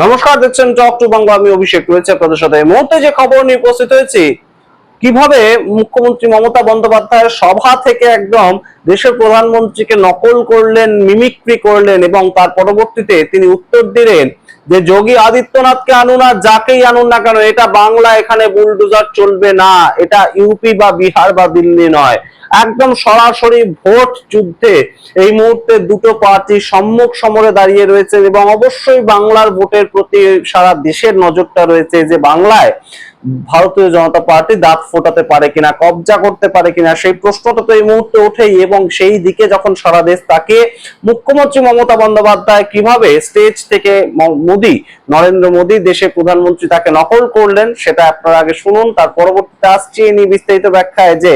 নমস্কার, দেখছেন talk to Bangla. আমি অভিষেক রয়েছে আপনাদের সাথে। এই মুহূর্তে যে খবর নিয়ে উপস্থিত হয়েছি, কিভাবে মুখ্যমন্ত্রী মমতা বন্দ্যোপাধ্যায়ের সভা থেকে একদম দেশের প্রধানমন্ত্রীকে নকল করলেন, মিমিক্রি করলেন এবং তার পরবর্তীতে তিনি উত্তর দিলেন যে যোগী আদিত্যনাথকে আনুন আর যাকেই আনুন না কেন, এটা বাংলা, এখানে বুলডোজার চলবে না, এটা ইউপি বা বিহার বা দিল্লি নয়। একদম সরাসরি ভোট যুদ্ধে এই মুহূর্তে দুটো পার্টি সম্মুখ সমরে দাঁড়িয়ে রয়েছে এবং অবশ্যই বাংলার ভোটের প্রতি সারা দেশের নজরটা রয়েছে যে বাংলায় ভারতীয় জনতা পার্টি দাঁত ফোটাতে পারে কিনা, কবজা করতে পারে কিনা, সেই প্রশ্নটা তো এই মুহূর্তে ওঠেই। এবং সেই দিকে যখন সারা দেশ তাকিয়ে, মুখ্যমন্ত্রী মমতা বন্দ্যোপাধ্যায় কিভাবে স্টেজ থেকে নরেন্দ্র মোদী দেশের প্রধানমন্ত্রী তাকে নকল করলেন, সেটা আপনারা আগে শুনুন। তার পরবর্তীতে আসছি নিয়ে বিস্তারিত ব্যাখ্যায় যে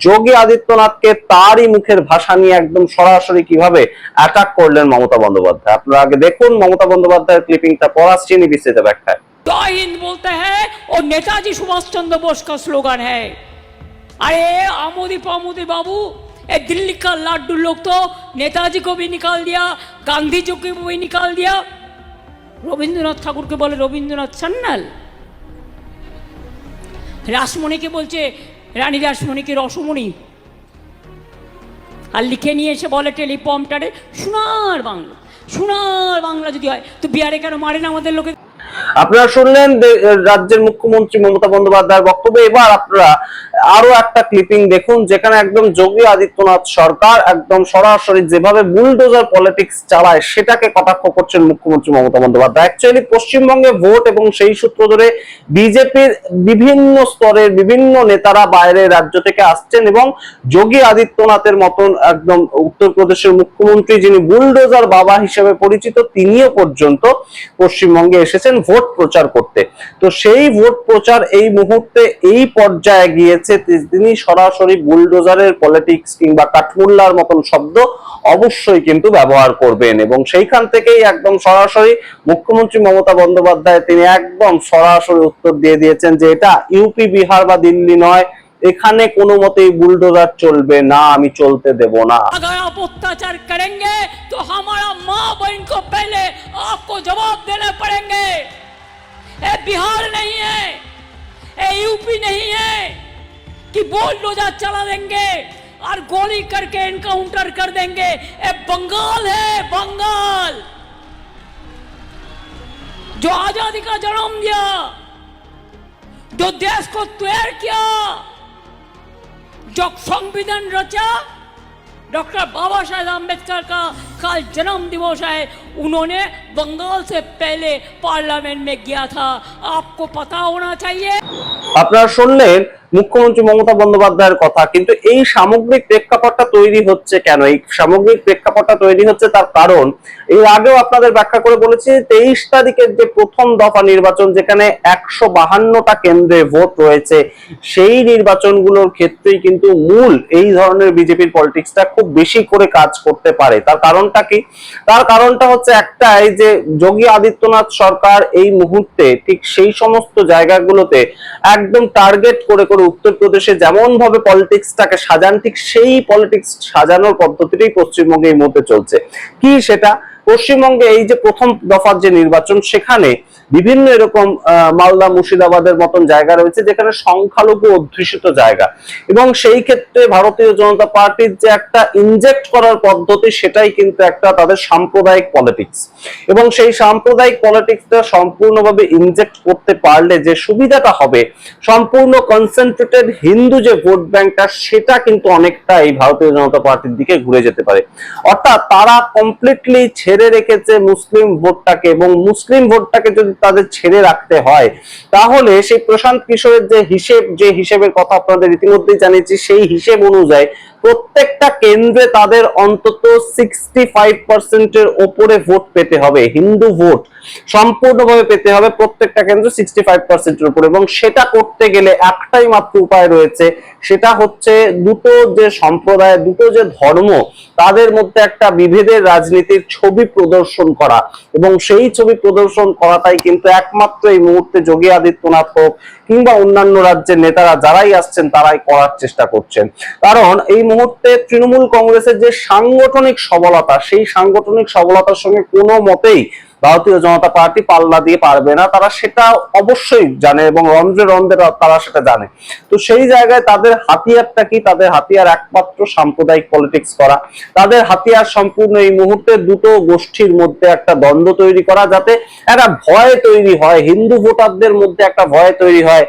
যোগী আদিত্যনাথকে তারই মুখের ভাষা নিয়ে একদম সরাসরি কিভাবে অ্যাটাক করলেন মমতা বন্দ্যোপাধ্যায়। আপনারা আগে দেখুন মমতা বন্দ্যোপাধ্যায়ের ক্লিপিংটা, পর আসছি নিয়ে বিস্তারিত ব্যাখ্যায়। जय हिंद बोलते हैं और नेताजी सुभाष चंद्र बोस का स्लोगन है। अरे आमोदी पामोदी बाबू, ये दिल्ली का लाडू लोग तो नेताजी को भी निकाल दिया, गांधी जी को भी निकाल दिया, रविंद्रनाथ ठाकुर के बोले रविंद्रनाथ सन्नाल, रासमणि के बोलছে রানী রাসমণি के রসমণি, আর লিখে নিয়ে এসে বলে টেলিপম্পটারে সোনার বাংলা যদি হয় তো বিহারে কেন মারে না আমাদের লোকে। আপনারা শুনলেন রাজ্যের মুখ্যমন্ত্রী মমতা বন্দ্যোপাধ্যায়ের বক্তব্য। এবার আপনারা আরো একটা ক্লিপিং দেখুন, যেখানে একদম যোগী আদিত্যনাথ সরকার একদম সরাসরি যেভাবে বুলডোজার পলিটিক্স চালায় সেটাকে কটাক্ষ করছেন মুখ্যমন্ত্রী মমতা বন্দ্যোপাধ্যায়। অ্যাকচুয়ালি পশ্চিমবঙ্গে ভোট এবং সেই সূত্র ধরে বিজেপির বিভিন্ন স্তরের বিভিন্ন নেতারা বাইরের রাজ্য থেকে আসছেন এবং যোগী আদিত্যনাথের মতন একদম উত্তরপ্রদেশের মুখ্যমন্ত্রী, যিনি বুলডোজার বাবা হিসেবে পরিচিত, তিনিও পর্যন্ত পশ্চিমবঙ্গে এসেছেন ভোট প্রচার করতে। তো সেই ভোট প্রচার এই মুহূর্তে এই পর্যায়ে গিয়েছে, তিনি সরাসরি বুলডোজারের পলিটিক্স কিংবা কাঠমুল্লার মতন শব্দ অবশ্যই কিন্তু ব্যবহার করবেন এবং সেইখান থেকেই একদম সরাসরি মুখ্যমন্ত্রী মমতা বন্দ্যোপাধ্যায় তিনি একদম সরাসরি উত্তর দিয়ে দিয়েছেন যে এটা ইউপি বিহার বা দিল্লি নয়, এখানে কোনো মতেই বুলডোজার চলবে না, আমি চলতে দেব না। अगर आप अत्याचार करेंगे तो हमारा माँ बहन को पहले आपको जवाब देने पड़ेंगे। ये बिहार नहीं है, ये यूपी नहीं है कि बुलडोजर चला देंगे और गोली करके एनकाउंटर कर देंगे। ये बंगाल है, बंगाल जो आजादी का जन्म दिया, जो देश को तैयार किया, जो संविधान रचा, डॉक्टर बाबा साहेब अम्बेडकर का कल जन्म दिवस है, उन्होंने बंगाल से पहले पार्लियामेंट में गया था, आपको पता होना चाहिए। আপনারা শুনলেন মুখ্যমন্ত্রী মমতা বন্দ্যোপাধ্যায়ের কথা, কিন্তু এই সামগ্রিক প্রেক্ষাপটটা তৈরি হচ্ছে কেন? এই সামগ্রিক প্রেক্ষাপটটা তৈরি হচ্ছে তার কারণ এর আগেও আপনাদের ব্যাখ্যা করে বলেছি। 23 তারিখের যে প্রথম দফা নির্বাচন, যেখানে 152টা কেন্দ্রে ভোট রয়েছে, সেই নির্বাচনগুলোর ক্ষেত্রেই কিন্তু মূল এই ধরনের বিজেপির পলিটিক্সটা খুব বেশি করে কাজ করতে পারে। তার কারণটা কি? তার কারণটা হচ্ছে একটাই, যে যোগী আদিত্যনাথ সরকার এই মুহূর্তে ঠিক সেই সমস্ত জায়গাগুলোতে একদম টার্গেট করে উত্তরপ্রদেশে যেমন ভাবে পলিটিক্সটাকে সাজান, ঠিক সেই পলিটিক্স সাজানোর পদ্ধতিটাই পশ্চিমবঙ্গে এই মুহূর্তে চলছে। কি সেটা? পশ্চিমবঙ্গে এই যে প্রথম দফার যে নির্বাচন, সেখানে বিভিন্ন এরকম মালদা মুর্শিদাবাদের মতন জায়গা রয়েছে যেখানে সংখ্যালঘু অধ্যুষিত জায়গা, এবং সেই ক্ষেত্রে ভারতীয় জনতা পার্টির যে একটা ইনজেক্ট করার পদ্ধতি, সেটাই কিন্তু একটা তাদের সাম্প্রদায়িক পলিটিক্স। এবং সেই সাম্প্রদায়িক পলিটিক্সটা সম্পূর্ণভাবে ইনজেক্ট করতে পারলে যে সুবিধাটা হবে, সম্পূর্ণ কনসেন্ট্রেটেড হিন্দু যে ভোট ব্যাংকটা, সেটা কিন্তু অনেকটা এই ভারতীয় জনতা পার্টির দিকে ঘুরে যেতে পারে। অর্থাৎ তারা কমপ্লিটলি ছেড়ে রেখেছে মুসলিম ভোটটাকে, এবং মুসলিম ভোটটাকে যদি তাদের ছেড়ে রাখতে হয়, তাহলে সেই প্রশান্ত কিশোরের যে হিসেবের কথা আপনাদের ইতিমধ্যেই জানিয়েছি, সেই হিসেব অনুযায়ী প্রত্যেকটা কেন্দ্রে তাদের অন্তত 65% ওপরে ভোট পেতে হবে, হিন্দু ভোট সম্পূর্ণভাবে পেতে হবে প্রত্যেকটা কেন্দ্রে 65% উপরে। এবং সেটা করতে গেলে একটাই মাত্র উপায় রয়েছে, সেটা হচ্ছে দুটো যে সম্প্রদায়, দুটো যে ধর্ম, তাদের মধ্যে একটা বিভেদের রাজনীতির ছবি প্রদর্শন করা। এবং সেই ছবি প্রদর্শন করাটাই কিন্তু একমাত্র এই মুহূর্তে যোগী আদিত্যনাথ হোক কিংবা অন্যান্য রাজ্যের নেতারা যারাই আসছেন তারাই করার চেষ্টা করছেন। কারণ এই মুহূর্তে তৃণমূল কংগ্রেসের যে সাংগঠনিক সবলতা, সেই সাংগঠনিক সবলতার সঙ্গে কোনো মতেই ভারতীয় জনতা পার্টি পাল্লা দিয়ে পারবে না, তারা সেটা অবশ্যই জানে এবং রন্ধ্রে রন্ধ্রে তারা সেটা জানে। তো সেই জায়গায় তাদের হাতিয়ারটা কি? তাদের হাতিয়ার একমাত্র সাম্প্রদায়িক পলিটিক্স করা। তাদের হাতিয়ার সম্পূর্ণ এই মুহূর্তে দুটো গোষ্ঠীর মধ্যে একটা দ্বন্দ্ব তৈরি করা, যাতে একটা ভয় তৈরি হয়, হিন্দু ভোটারদের মধ্যে একটা ভয় তৈরি হয়,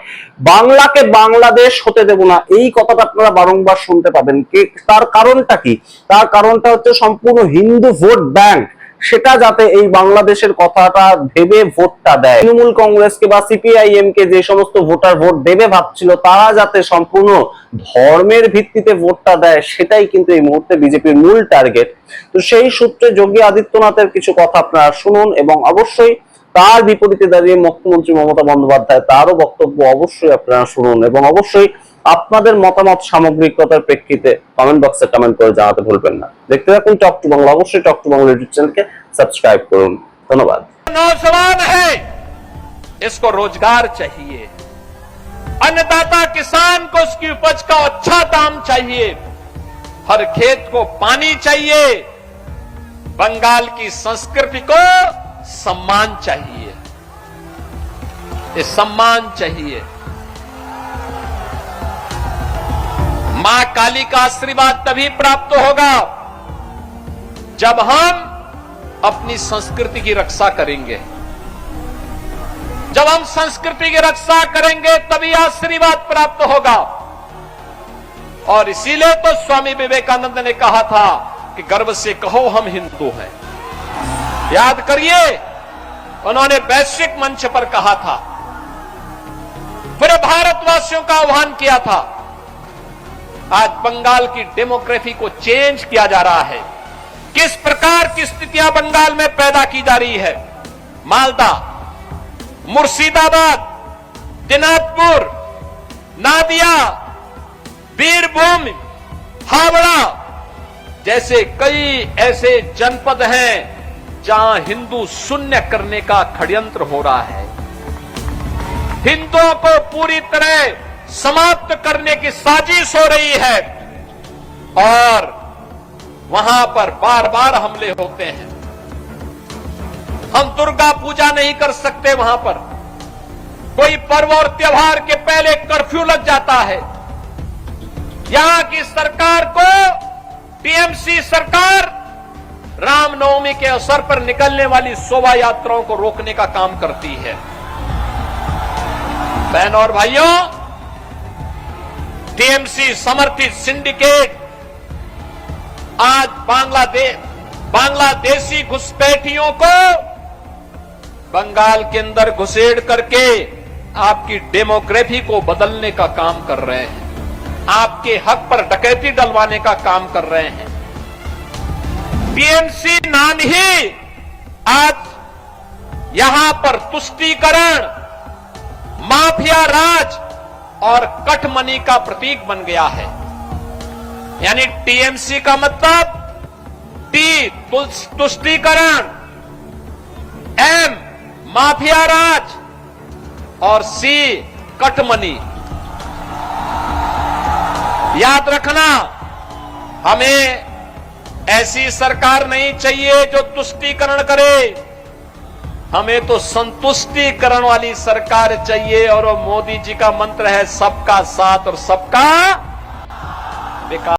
বাংলাকে বাংলাদেশ হতে দেব না, এই কথাটা আপনারা বারংবার শুনতে পাবেন। তার কারণটা কি? তার কারণটা হচ্ছে সম্পূর্ণ হিন্দু ভোট ব্যাংক সেটা যাতে এই বাংলাদেশের কথাটা ভেবে ভোটটা দেয়। তৃণমূল কংগ্রেসকে বা সিপিআইএম কে যে সমস্ত ভোটার ভোট দেবে ভাবছিল, তারা যাতে সম্পূর্ণ ধর্মের ভিত্তিতে ভোটটা দেয়, সেটাই কিন্তু এই মুহূর্তে বিজেপির মূল টার্গেট। তো সেই সূত্রে যোগী আদিত্যনাথের কিছু কথা আপনারা শুনুন এবং অবশ্যই তার বিপরীতে দাঁড়িয়ে মুখ্যমন্ত্রী মমতা বন্দ্যোপাধ্যায় তারও বক্তব্য অবশ্যই আপনারা শুনুন এবং অবশ্যই আপনাদের মতামত সামগ্রিকতার প্রেক্ষিতে কমেন্ট বক্সে কমেন্ট করে জানাতে ভুলবেন না। দেখতে থাকুন টক টু বাংলা, অবশ্যই টক টু বাংলা ইউটিউব চ্যানেলকে সাবস্ক্রাইব করুন। ধন্যবাদ। नौजवान है, इसको रोजगार चाहिए, अन्नदाता किसान को उसकी उपज का अच्छा दाम चाहिए, हर खेत को पानी चाहिए, बंगाल की संस्कृति को सम्मान चाहिए, ये सम्मान चाहिए। मां काली का आशीर्वाद तभी प्राप्त होगा जब हम अपनी संस्कृति की रक्षा करेंगे। जब हम संस्कृति की रक्षा करेंगे तभी आशीर्वाद प्राप्त होगा। और इसीलिए तो स्वामी विवेकानंद ने कहा था कि गर्व से कहो हम हिंदू हैं। याद करिए, उन्होंने वैश्विक मंच पर कहा था, पूरे भारतवासियों का आह्वान किया था। आज बंगाल की डेमोग्राफी को चेंज किया जा रहा है। किस प्रकार की स्थितियां बंगाल में पैदा की जा रही है। मालदा, मुर्शिदाबाद, दिनाजपुर, नादिया, बीरभूम, हावड़ा जैसे कई ऐसे जनपद हैं जहां हिंदू शून्य करने का षड्यंत्र हो रहा है। हिंदुओं को पूरी तरह समाप्त करने की साजिश हो रही है और वहां पर बार बार हमले होते हैं। हम दुर्गा पूजा नहीं कर सकते, वहां पर कोई पर्व और त्योहार के पहले कर्फ्यू लग जाता है। यहां की सरकार को, टीएमसी सरकार, रामनवमी के अवसर पर निकलने वाली शोभा यात्राओं को रोकने का काम करती है। बहनों और भाइयों, टीएमसी समर्थित सिंडिकेट आज बांग्लादेशी घुसपैठियों को बंगाल के अंदर घुसेड़ करके आपकी डेमोग्राफी को बदलने का काम कर रहे हैं, आपके हक पर डकैती डलवाने का काम कर रहे हैं। टीएमसी नाम ही आज यहां पर तुष्टीकरण, माफिया राज और कटमनी का प्रतीक बन गया है। यानी टीएमसी का मतलब टी तुष्टीकरण, एम माफिया राज और सी कटमनी। याद रखना, हमें ऐसी सरकार नहीं चाहिए जो तुष्टीकरण करे, हमें तो संतुष्टिकरण वाली सरकार चाहिए। और वो मोदी जी का मंत्र है सबका साथ और सबका विकास।